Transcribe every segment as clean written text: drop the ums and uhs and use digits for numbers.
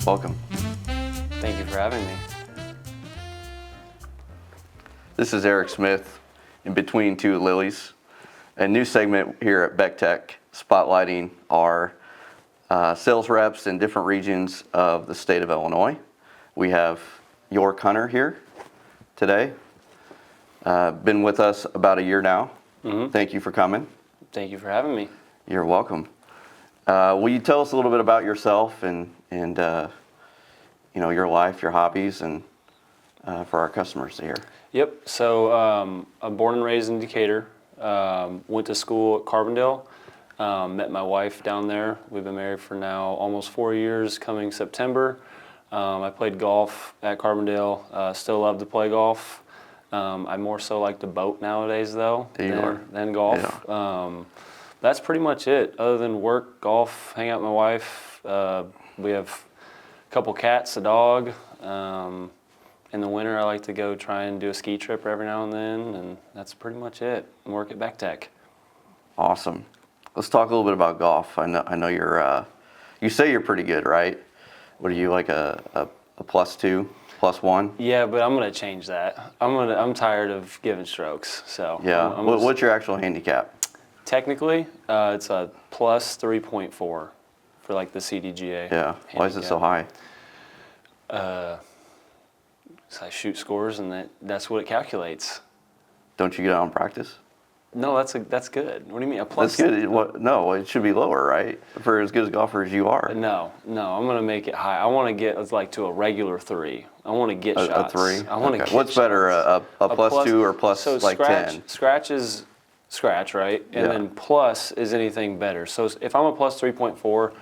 Welcome. Thank you for having me. This is Eric Smith in Between Two Lilies, a new segment here at Beck Tech, spotlighting our sales reps in different regions of the state of Illinois. We have York Hunter here today. Been with us about a year now. Mm-hmm. Thank you for coming. Thank you for having me. You're welcome. Will you tell us a little bit about yourself and your life, your hobbies, and for our customers to hear? Yep. So I'm born and raised in Decatur. Went to school at Carbondale. Met my wife down there. We've been married for now almost 4 years, coming September. I played golf at Carbondale. Still love to play golf. I more so like to boat nowadays, though, than golf. Yeah. That's pretty much it. Other than work, golf, hang out with my wife. We have a couple cats, a dog. In the winter, I like to go try and do a ski trip every now and then, and that's pretty much it. I work at Beck Tech. Awesome. Let's talk a little bit about golf. I know you're. You say you're pretty good, right? What are you, like a +2, +1? Yeah, but I'm gonna change that. I'm tired of giving strokes. So yeah. What's your actual handicap? Technically, it's a +3.4 for like the CDGA. Yeah. handicap. Why is it so high? So I shoot scores, and that's what it calculates. Don't you get out and practice? No, that's good. What do you mean a plus? That's good. No, it should be lower, right? For as good a golfer as you are. No. I'm gonna make it high. I want to get to a regular 3. I want to get shots. A 3. I want to get. What's better, a +2 or plus so like scratch, 10? Scratch is scratch, right? And then plus is anything better. So if I'm a +3.4,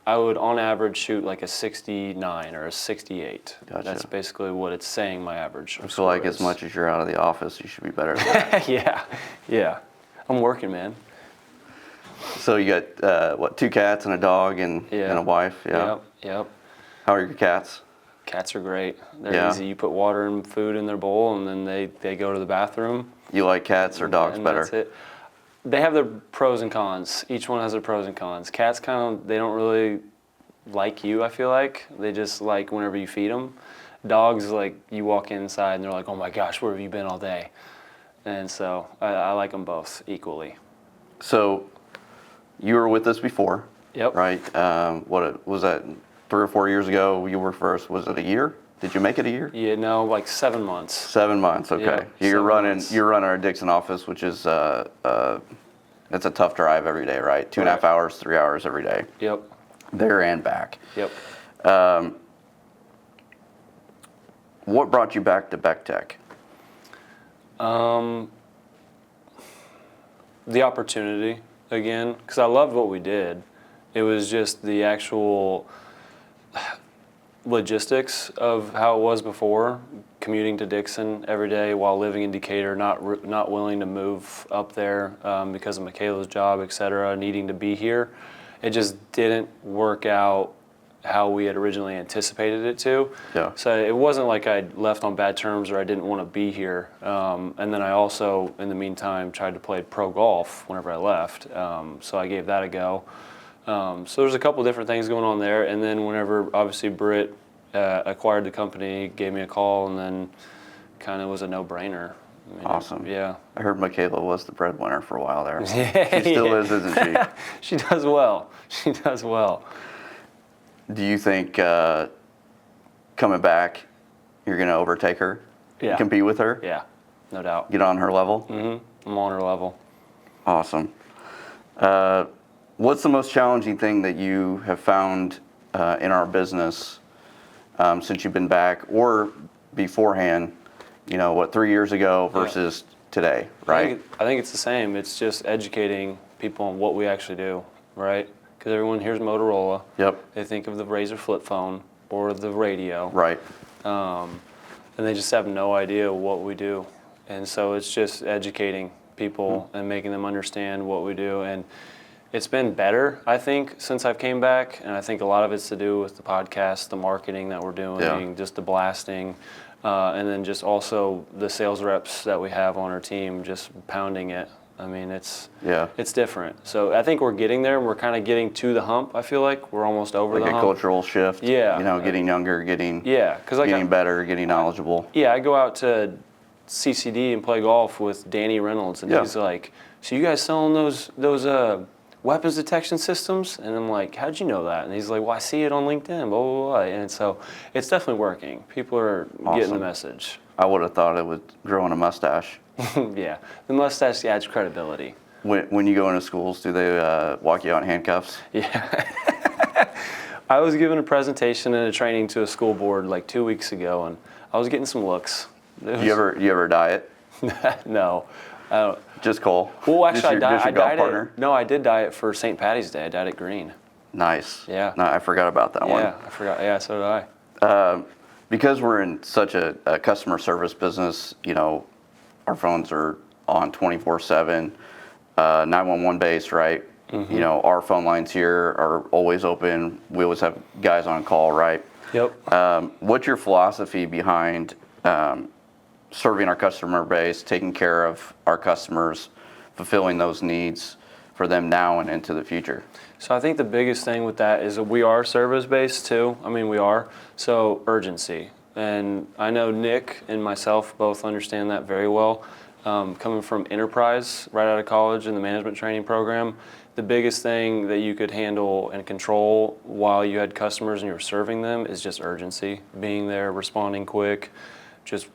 I would on average shoot like a 69 or a 68. Gotcha. That's basically what it's saying my average. I feel like as much as you're out of the office, you should be better than that. Yeah. I'm working, man. So you got 2 cats and a dog and a wife? Yeah. Yep. How are your cats? Cats are great. They're easy. You put water and food in their bowl, and then they go to the bathroom. You like cats or dogs better? That's it. They have their pros and cons. Each one has their pros and cons. Cats they don't really like you, I feel like. They just like whenever you feed them. Dogs, like you walk inside and they're like, oh my gosh, where have you been all day? And so I like them both equally. So you were with us before, Yep. right? What was that, 3 or 4 years ago you were first? Was it a year? Did you make it a year? Yeah, no, like 7 months. 7 months, okay. Yep, You're 7 running months. our Dixon office, which is it's a tough drive every day, right? 2.5 hours, 3 hours every day. Yep. There and back. Yep. What brought you back to Beck Tech? The opportunity again, because I loved what we did. It was just the actual logistics of how it was before, commuting to Dixon every day while living in Decatur, not willing to move up there because of Michaela's job, etc., needing to be here. It just didn't work out how we had originally anticipated it to. Yeah. So it wasn't like I left on bad terms or I didn't want to be here. And then I also, in the meantime, tried to play pro golf whenever I left. So I gave that a go. So there's a couple different things going on there. And then whenever, obviously, Britt acquired the company, gave me a call, and then kind of was a no-brainer. I mean, awesome. Yeah. I heard Michaela was the breadwinner for a while there. Yeah, she still is, isn't she? She does well. She does well. Do you think coming back, you're going to overtake her? Yeah. Compete with her? Yeah, no doubt. Get on her level? Mm-hmm. I'm on her level. Awesome. What's the most challenging thing that you have found in our business since you've been back or beforehand, 3 years ago versus today, right? I think it's the same. It's just educating people on what we actually do, right? Because everyone hears Motorola. Yep. They think of the Razr flip phone or the radio. Right. And they just have no idea what we do. And so it's just educating people and making them understand what we do. And It's been better, I think, since I've came back, and I think a lot of it's to do with the podcast, the marketing that we're doing, just the blasting, and then just also the sales reps that we have on our team just pounding it. I mean, it's different. So I think we're getting there. We're kind of getting to the hump. I feel like we're almost over like the a hump. cultural shift. Yeah, you know, getting younger, getting getting better, getting knowledgeable. Yeah, I go out to CCD and play golf with Danny Reynolds, and he's like, "So you guys selling those weapons detection systems?" And I'm like, "How'd you know that?" And he's like, "Well, I see it on LinkedIn, blah, blah, blah." And so it's definitely working. People are getting the message. I would have thought it was growing a mustache. Yeah, the mustache adds credibility. When you go into schools, do they walk you out in handcuffs? Yeah. I was giving a presentation and a training to a school board like 2 weeks ago, and I was getting some looks. You ever diet? No. I don't. Just Cole? Well, actually, I dyed it. No, I did dye it for St. Patty's Day. I dyed it green. Nice. Yeah. No, I forgot about that one. Yeah, I forgot. Yeah, so did I. Because we're in such a customer service business, you know, our phones are on 24/7, 911 base, right? Mm-hmm. You know, our phone lines here are always open. We always have guys on call, right? Yep. What's your philosophy behind serving our customer base, taking care of our customers, fulfilling those needs for them now and into the future? So I think the biggest thing with that is that we are service-based too. I mean, we are. So urgency. And I know Nick and myself both understand that very well. Coming from enterprise right out of college in the management training program, the biggest thing that you could handle and control while you had customers and you were serving them is just urgency. Being there, responding quick, just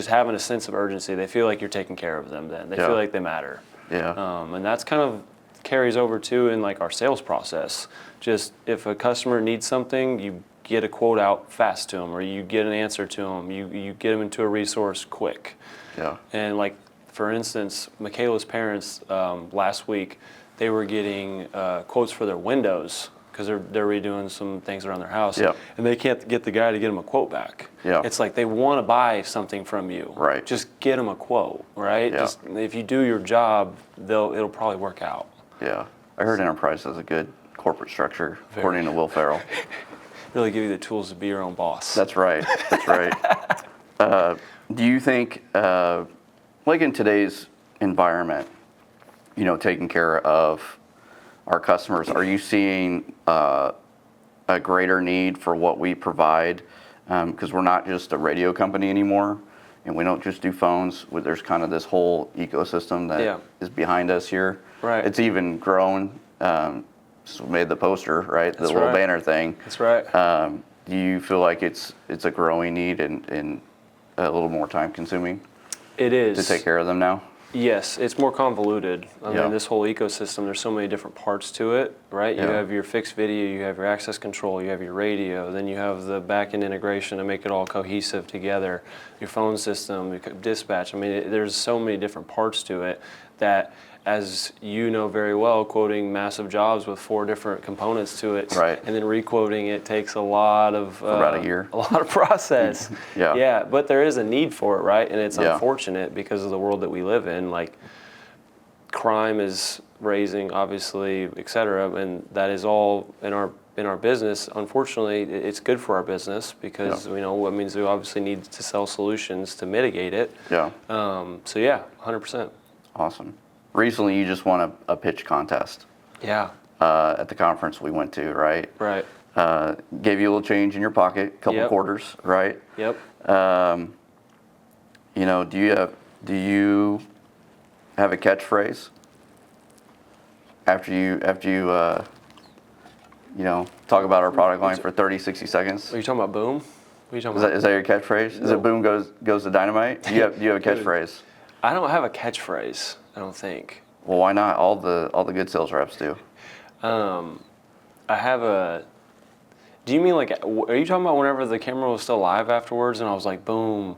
having a sense of urgency. They feel like you're taking care of them then. They feel like they matter. Yeah. And that's kind of carries over too in like our sales process. Just if a customer needs something, you get a quote out fast to them, or you get an answer to them. You get them into a resource quick. Yeah. And like, for instance, Michaela's parents last week, they were getting quotes for their windows because they're redoing some things around their house. Yeah. And they can't get the guy to get them a quote back. Yeah. It's like they want to buy something from you. Right. Just get them a quote, right? Yeah. Just, if you do your job, it'll probably work out. Yeah. I heard Enterprise has a good corporate structure, according to Will Ferrell. Really give you the tools to be your own boss. That's right. That's right. Do you think, like in today's environment, you know, taking care of our customers, are you seeing a greater need for what we provide? Because we're not just a radio company anymore, and we don't just do phones. There's kind of this whole ecosystem that is behind us here. Right. It's even grown. So we made the poster, right? That's the little right. banner thing. That's right. Do you feel like it's a growing need and a little more time consuming? It is. To take care of them now? Yes, it's more convoluted. I Yeah. mean, this whole ecosystem, there's so many different parts to it, right? You Yeah. have your fixed video, you have your access control, you have your radio, then you have the back-end integration to make it all cohesive together, your phone system, your dispatch. I mean, there's so many different parts to it that, as you know very well, quoting massive jobs with 4 different components to it, Right. and then requoting it takes a lot of about a year. a lot of process. Yeah. Yeah, but there is a need for it, right? And it's Yeah. unfortunate because of the world that we live in. Like, crime is raising, obviously, et cetera, and that is all in our business. Unfortunately, it's good for our business because you know what means we obviously need to sell solutions to mitigate it. Yeah. So yeah, 100%. Awesome. Recently, you just won a pitch contest Yeah. at the conference we went to, right? Right. Gave you a little change in your pocket, couple Yep. quarters, right? Yep. You know, do you have a catchphrase after you you know, talk about our product line for 30, 60 seconds? Are you talking about boom? What are you talking about? Is that your catchphrase? Is it boom goes to dynamite? Do you have a catchphrase? I don't have a catchphrase, I don't think. Well, why not? All the good sales reps do. I have a. Do you mean like? Are you talking about whenever the camera was still live afterwards, and I was like, boom?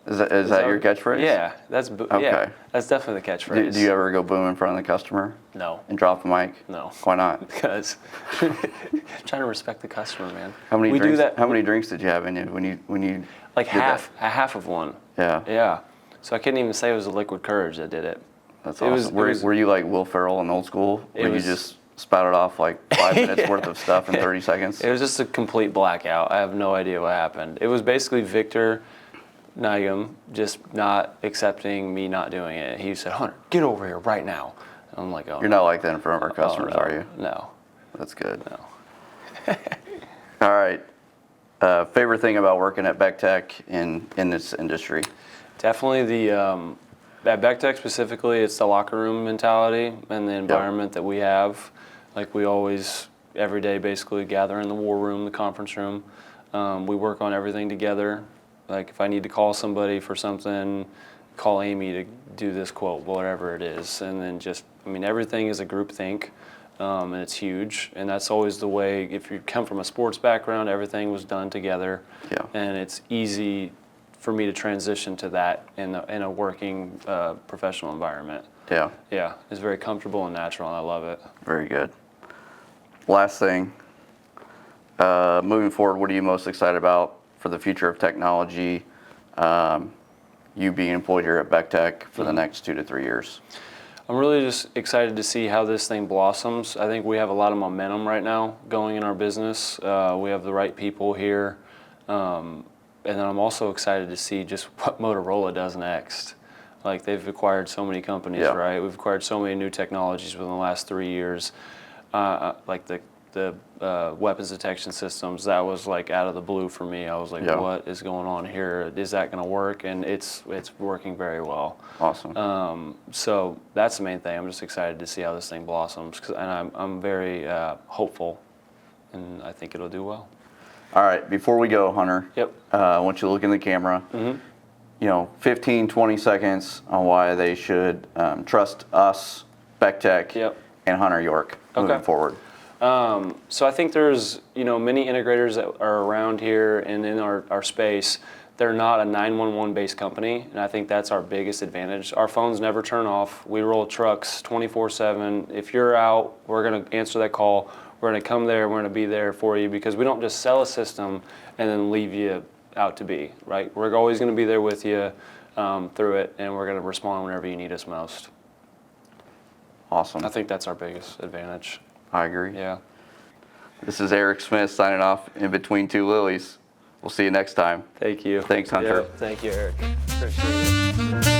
Is that your catchphrase? Yeah, that's Okay. yeah, that's definitely the catchphrase. Do you ever go boom in front of the customer No, and drop the mic? no. Why not? Because trying to respect the customer, man. How many we drinks? do that. How many drinks did you have in you when you Like did half of one. that? Yeah. Yeah. So I couldn't even say it was a liquid courage that did it. That's It was- awesome. it Were, was- were you like Will Ferrell in Old School? Where you was- just spouted off like 5 minutes worth of stuff in 30 seconds? It was just a complete blackout. I have no idea what happened. It was basically Victor Nigam just not accepting me not doing it. He said, "Hunter, get over here right now." And I'm like, "Oh, You're not like that in front of our oh, customers, no, are you? No, That's good. no." All right. Favorite thing about working at Beck Tech in this industry? Definitely at Beck Tech specifically, it's the locker room mentality and the environment that we have. Like we always, every day, basically gather in the war room, the conference room. We work on everything together. Like if I need to call somebody for something, call Amy to do this quote, whatever it is. And then everything is a group think, and it's huge. And that's always the way, if you come from a sports background, everything was done together. Yeah. And it's easy for me to transition to that in a working professional environment. Yeah. Yeah, it's very comfortable and natural, and I love it. Very good. Last thing, moving forward, what are you most excited about for the future of technology, you being employed here at Beck Tech for the next 2 to 3 years? I'm really just excited to see how this thing blossoms. I think we have a lot of momentum right now going in our business. We have the right people here. And then I'm also excited to see just what Motorola does next. Like they've acquired so many companies, Yeah. right? We've acquired so many new technologies within the last 3 years. Like the weapons detection systems, that was like out of the blue for me. I was like, Yeah. what is going on here? Is that going to work? And it's working very well. Awesome. So that's the main thing. I'm just excited to see how this thing blossoms, and I'm very hopeful, and I think it'll do well. All right, before we go, Hunter, Yep. I want you to look in the camera. 15, 20 seconds on why they should trust us, Beck Tech, Yep. and Hunter York moving forward. So I think there's many integrators that are around here and in our space. They're not a 911 based company, and I think that's our biggest advantage. Our phones never turn off. We roll trucks 24/7. If you're out, we're going to answer that call. We're going to come there. We're going to be there for you, because we don't just sell a system and then leave you out to be, right? We're always going to be there with you through it, and we're going to respond whenever you need us most. Awesome. I think that's our biggest advantage. I agree. Yeah. This is Eric Smith signing off in between Two Lilies. We'll see you next time. Thank you. Thanks, Hunter. Yeah, thank you, Eric. Appreciate it.